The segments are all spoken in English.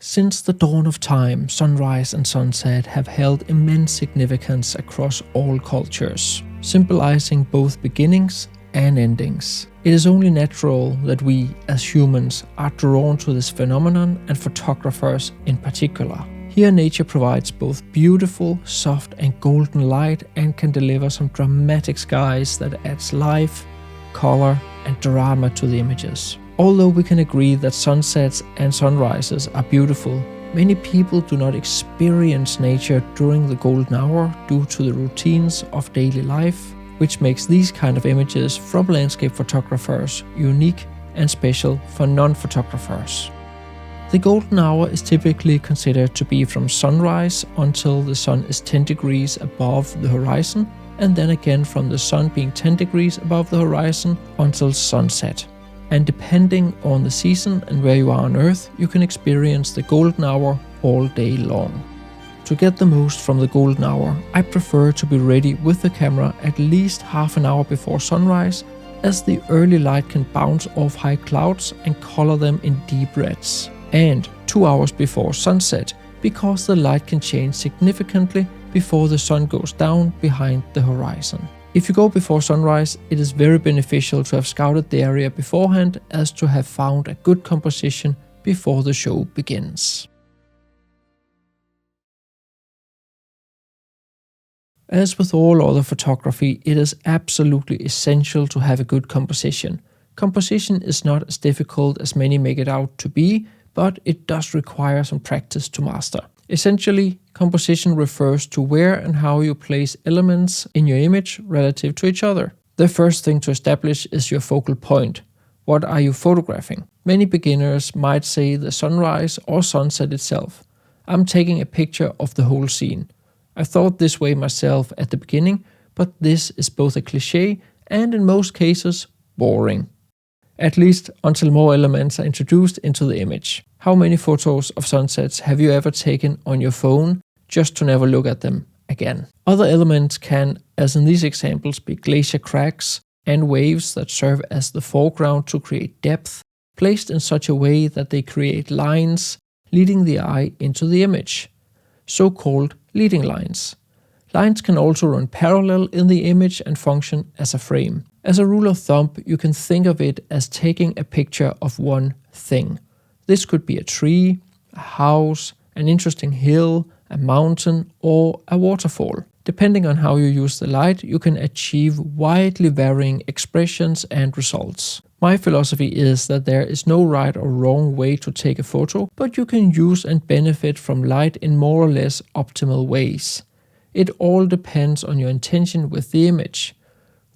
Since the dawn of time, sunrise and sunset have held immense significance across all cultures, symbolizing both beginnings and endings. It is only natural that we, as humans, are drawn to this phenomenon, and photographers in particular. Here nature provides both beautiful, soft and golden light and can deliver some dramatic skies that adds life, color and drama to the images. Although we can agree that sunsets and sunrises are beautiful, many people do not experience nature during the golden hour due to the routines of daily life, which makes these kind of images from landscape photographers unique and special for non-photographers. The golden hour is typically considered to be from sunrise until the sun is 10 degrees above the horizon, and then again from the sun being 10 degrees above the horizon until sunset. And depending on the season and where you are on Earth, you can experience the golden hour all day long. To get the most from the golden hour, I prefer to be ready with the camera at least half an hour before sunrise, as the early light can bounce off high clouds and color them in deep reds. And 2 hours before sunset, because the light can change significantly before the sun goes down behind the horizon. If you go before sunrise, it is very beneficial to have scouted the area beforehand, as to have found a good composition before the show begins. As with all other photography, it is absolutely essential to have a good composition. Composition is not as difficult as many make it out to be, but it does require some practice to master. Essentially, composition refers to where and how you place elements in your image relative to each other. The first thing to establish is your focal point. What are you photographing? Many beginners might say the sunrise or sunset itself. I'm taking a picture of the whole scene. I thought this way myself at the beginning, but this is both a cliché and in most cases boring. At least until more elements are introduced into the image. How many photos of sunsets have you ever taken on your phone just to never look at them again? Other elements can, as in these examples, be glacier cracks and waves that serve as the foreground to create depth, placed in such a way that they create lines leading the eye into the image, so-called leading lines. Lines can also run parallel in the image and function as a frame. As a rule of thumb, you can think of it as taking a picture of one thing. This could be a tree, a house, an interesting hill, a mountain, or a waterfall. Depending on how you use the light, you can achieve widely varying expressions and results. My philosophy is that there is no right or wrong way to take a photo, but you can use and benefit from light in more or less optimal ways. It all depends on your intention with the image,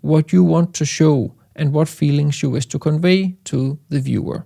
what you want to show, and what feelings you wish to convey to the viewer.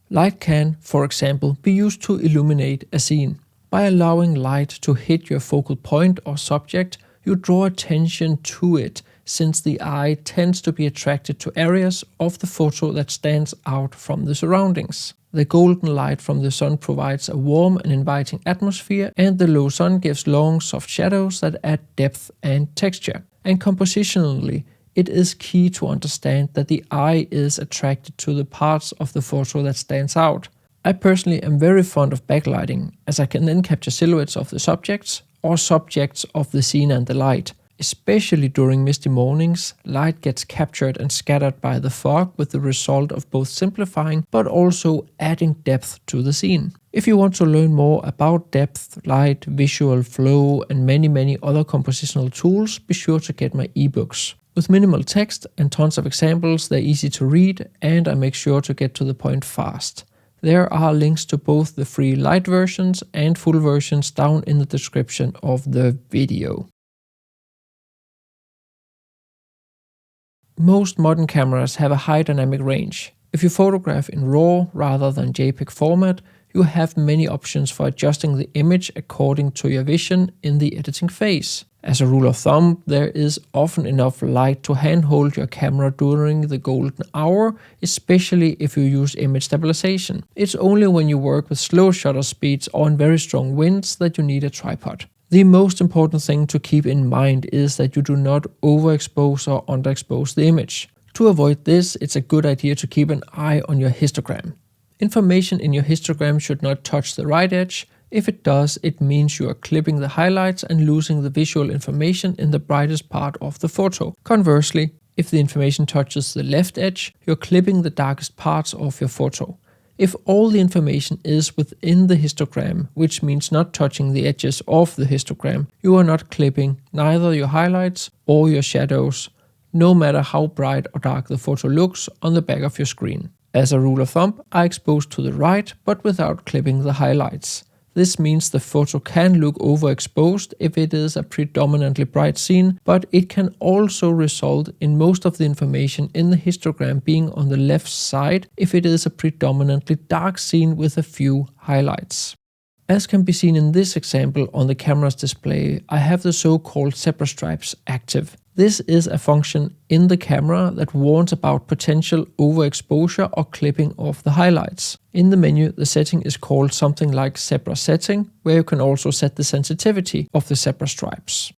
Light can, for example, be used to illuminate a scene. By allowing light to hit your focal point or subject, you draw attention to it, since the eye tends to be attracted to areas of the photo that stands out from the surroundings. The golden light from the sun provides a warm and inviting atmosphere, and the low sun gives long, soft shadows that add depth and texture. And compositionally, it is key to understand that the eye is attracted to the parts of the photo that stands out. I personally am very fond of backlighting, as I can then capture silhouettes of the subjects or subjects of the scene and the light. Especially during misty mornings, light gets captured and scattered by the fog, with the result of both simplifying but also adding depth to the scene. If you want to learn more about depth, light, visual flow and many other compositional tools, be sure to get my ebooks. With minimal text and tons of examples, they're easy to read, and I make sure to get to the point fast. There are links to both the free light versions and full versions down in the description of the video. Most modern cameras have a high dynamic range. If you photograph in RAW rather than JPEG format, you have many options for adjusting the image according to your vision in the editing phase. As a rule of thumb, there is often enough light to handhold your camera during the golden hour, especially if you use image stabilization. It's only when you work with slow shutter speeds or in very strong winds that you need a tripod. The most important thing to keep in mind is that you do not overexpose or underexpose the image. To avoid this, it's a good idea to keep an eye on your histogram. Information in your histogram should not touch the right edge. If it does, it means you are clipping the highlights and losing the visual information in the brightest part of the photo. Conversely, if the information touches the left edge, you're clipping the darkest parts of your photo. If all the information is within the histogram, which means not touching the edges of the histogram, you are not clipping neither your highlights or your shadows, no matter how bright or dark the photo looks on the back of your screen. As a rule of thumb, I expose to the right, but without clipping the highlights. This means the photo can look overexposed if it is a predominantly bright scene, but it can also result in most of the information in the histogram being on the left side if it is a predominantly dark scene with a few highlights. As can be seen in this example on the camera's display, I have the so-called zebra stripes active. This is a function in the camera that warns about potential overexposure or clipping of the highlights. In the menu, the setting is called something like zebra setting, where you can also set the sensitivity of the zebra stripes.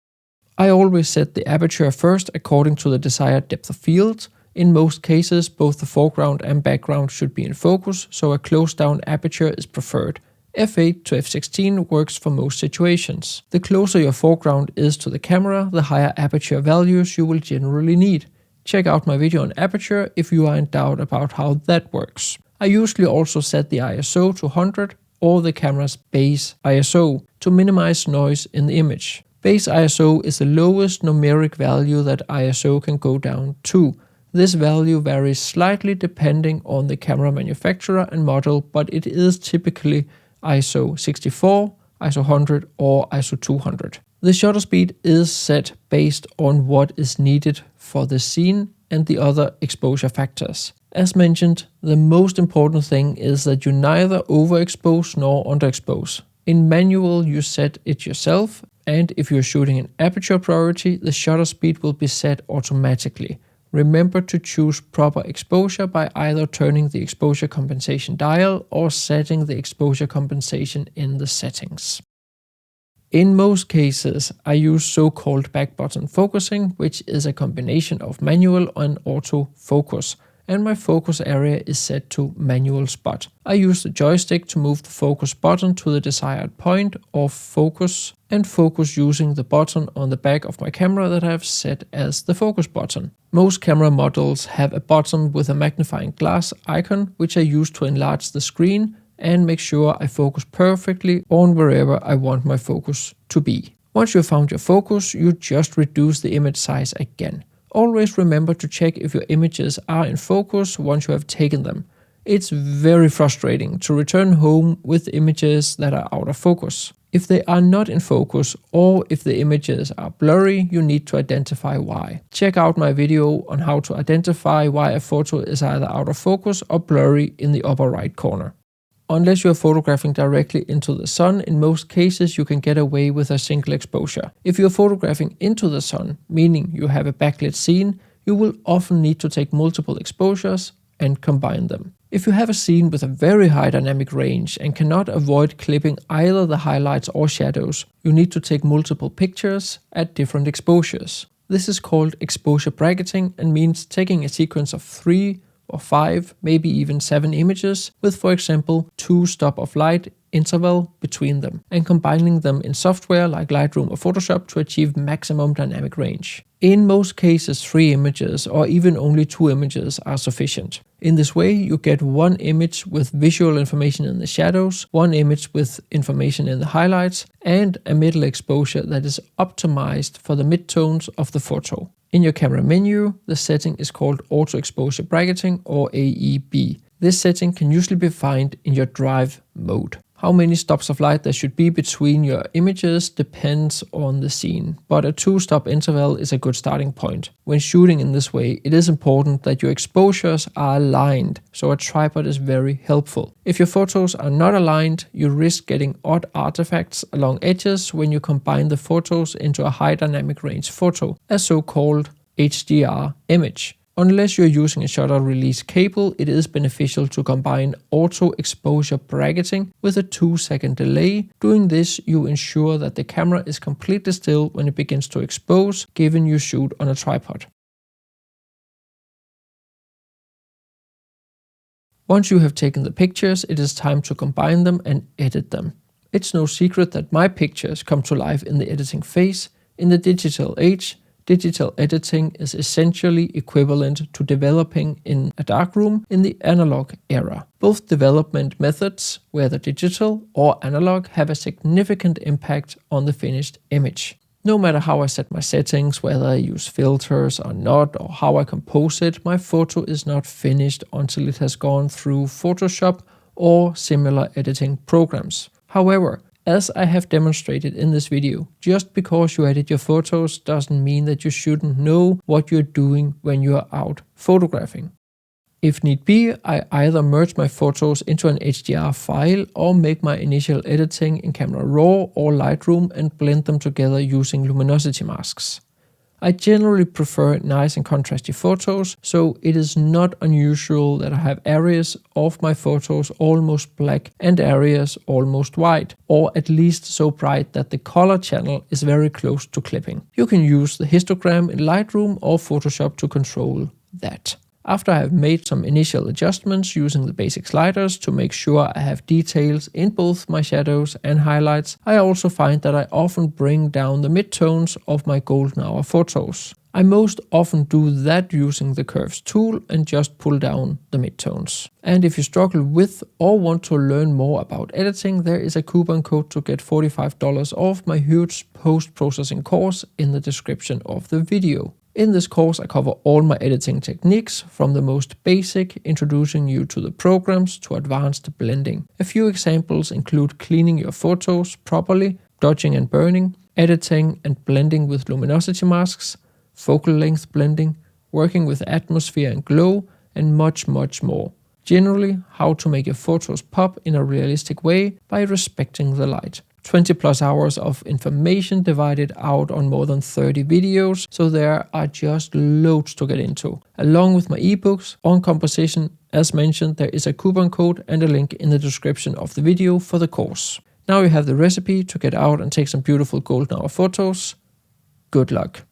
I always set the aperture first according to the desired depth of field. In most cases, both the foreground and background should be in focus, so a closed down aperture is preferred. f8 to f16 works for most situations. The closer your foreground is to the camera, the higher aperture values you will generally need. Check out my video on aperture if you are in doubt about how that works. I usually also set the ISO to 100 or the camera's base ISO to minimize noise in the image. Base ISO is the lowest numeric value that ISO can go down to. This value varies slightly depending on the camera manufacturer and model, but it is typically ISO 64, ISO 100 or ISO 200. The shutter speed is set based on what is needed for the scene and the other exposure factors. As mentioned, the most important thing is that you neither overexpose nor underexpose. In manual, you set it yourself, and if you're shooting in aperture priority, the shutter speed will be set automatically. Remember to choose proper exposure by either turning the exposure compensation dial or setting the exposure compensation in the settings. In most cases, I use so-called back button focusing, which is a combination of manual and auto focus, and my focus area is set to manual spot. I use the joystick to move the focus button to the desired point of focus and focus using the button on the back of my camera that I have set as the focus button. Most camera models have a button with a magnifying glass icon, which I use to enlarge the screen and make sure I focus perfectly on wherever I want my focus to be. Once you have found your focus, you just reduce the image size again. Always remember to check if your images are in focus once you have taken them. It's very frustrating to return home with images that are out of focus. If they are not in focus or if the images are blurry, you need to identify why. Check out my video on how to identify why a photo is either out of focus or blurry in the upper right corner. Unless you are photographing directly into the sun, in most cases you can get away with a single exposure. If you are photographing into the sun, meaning you have a backlit scene, you will often need to take multiple exposures and combine them. If you have a scene with a very high dynamic range and cannot avoid clipping either the highlights or shadows, you need to take multiple pictures at different exposures. This is called exposure bracketing and means taking a sequence of 3 or 5, maybe even 7 images with, for example, 2 stop of light interval between them and combining them in software like Lightroom or Photoshop to achieve maximum dynamic range. In most cases, 3 images or even only 2 images are sufficient. In this way, you get 1 image with visual information in the shadows, 1 image with information in the highlights, and a middle exposure that is optimized for the midtones of the photo. In your camera menu, the setting is called Auto Exposure Bracketing or AEB. This setting can usually be found in your drive mode. How many stops of light there should be between your images depends on the scene, but a 2-stop interval is a good starting point. When shooting in this way, it is important that your exposures are aligned, so a tripod is very helpful. If your photos are not aligned, you risk getting odd artifacts along edges when you combine the photos into a high dynamic range photo, a so-called HDR image. Unless you're using a shutter release cable, it is beneficial to combine auto exposure bracketing with a 2-second delay. Doing this, you ensure that the camera is completely still when it begins to expose, given you shoot on a tripod. Once you have taken the pictures, it is time to combine them and edit them. It's no secret that my pictures come to life in the editing phase. In the digital age, digital editing is essentially equivalent to developing in a darkroom in the analog era. Both development methods, whether digital or analog, have a significant impact on the finished image. No matter how I set my settings, whether I use filters or not, or how I compose it, my photo is not finished until it has gone through Photoshop or similar editing programs. However, as I have demonstrated in this video, just because you edit your photos doesn't mean that you shouldn't know what you're doing when you are out photographing. If need be, I either merge my photos into an HDR file or make my initial editing in Camera Raw or Lightroom and blend them together using luminosity masks. I generally prefer nice and contrasty photos, so it is not unusual that I have areas of my photos almost black and areas almost white, or at least so bright that the color channel is very close to clipping. You can use the histogram in Lightroom or Photoshop to control that. After I have made some initial adjustments using the basic sliders to make sure I have details in both my shadows and highlights, I also find that I often bring down the midtones of my golden hour photos. I most often do that using the curves tool and just pull down the midtones. And if you struggle with or want to learn more about editing, there is a coupon code to get $45 off my huge post-processing course in the description of the video. In this course, I cover all my editing techniques, from the most basic, introducing you to the programs, to advanced blending. A few examples include cleaning your photos properly, dodging and burning, editing and blending with luminosity masks, focal length blending, working with atmosphere and glow, and much more. Generally, how to make your photos pop in a realistic way by respecting the light. 20+ hours of information divided out on more than 30 videos, so there are just loads to get into. Along with my ebooks on composition, as mentioned, there is a coupon code and a link in the description of the video for the course. Now you have the recipe to get out and take some beautiful golden hour photos. Good luck.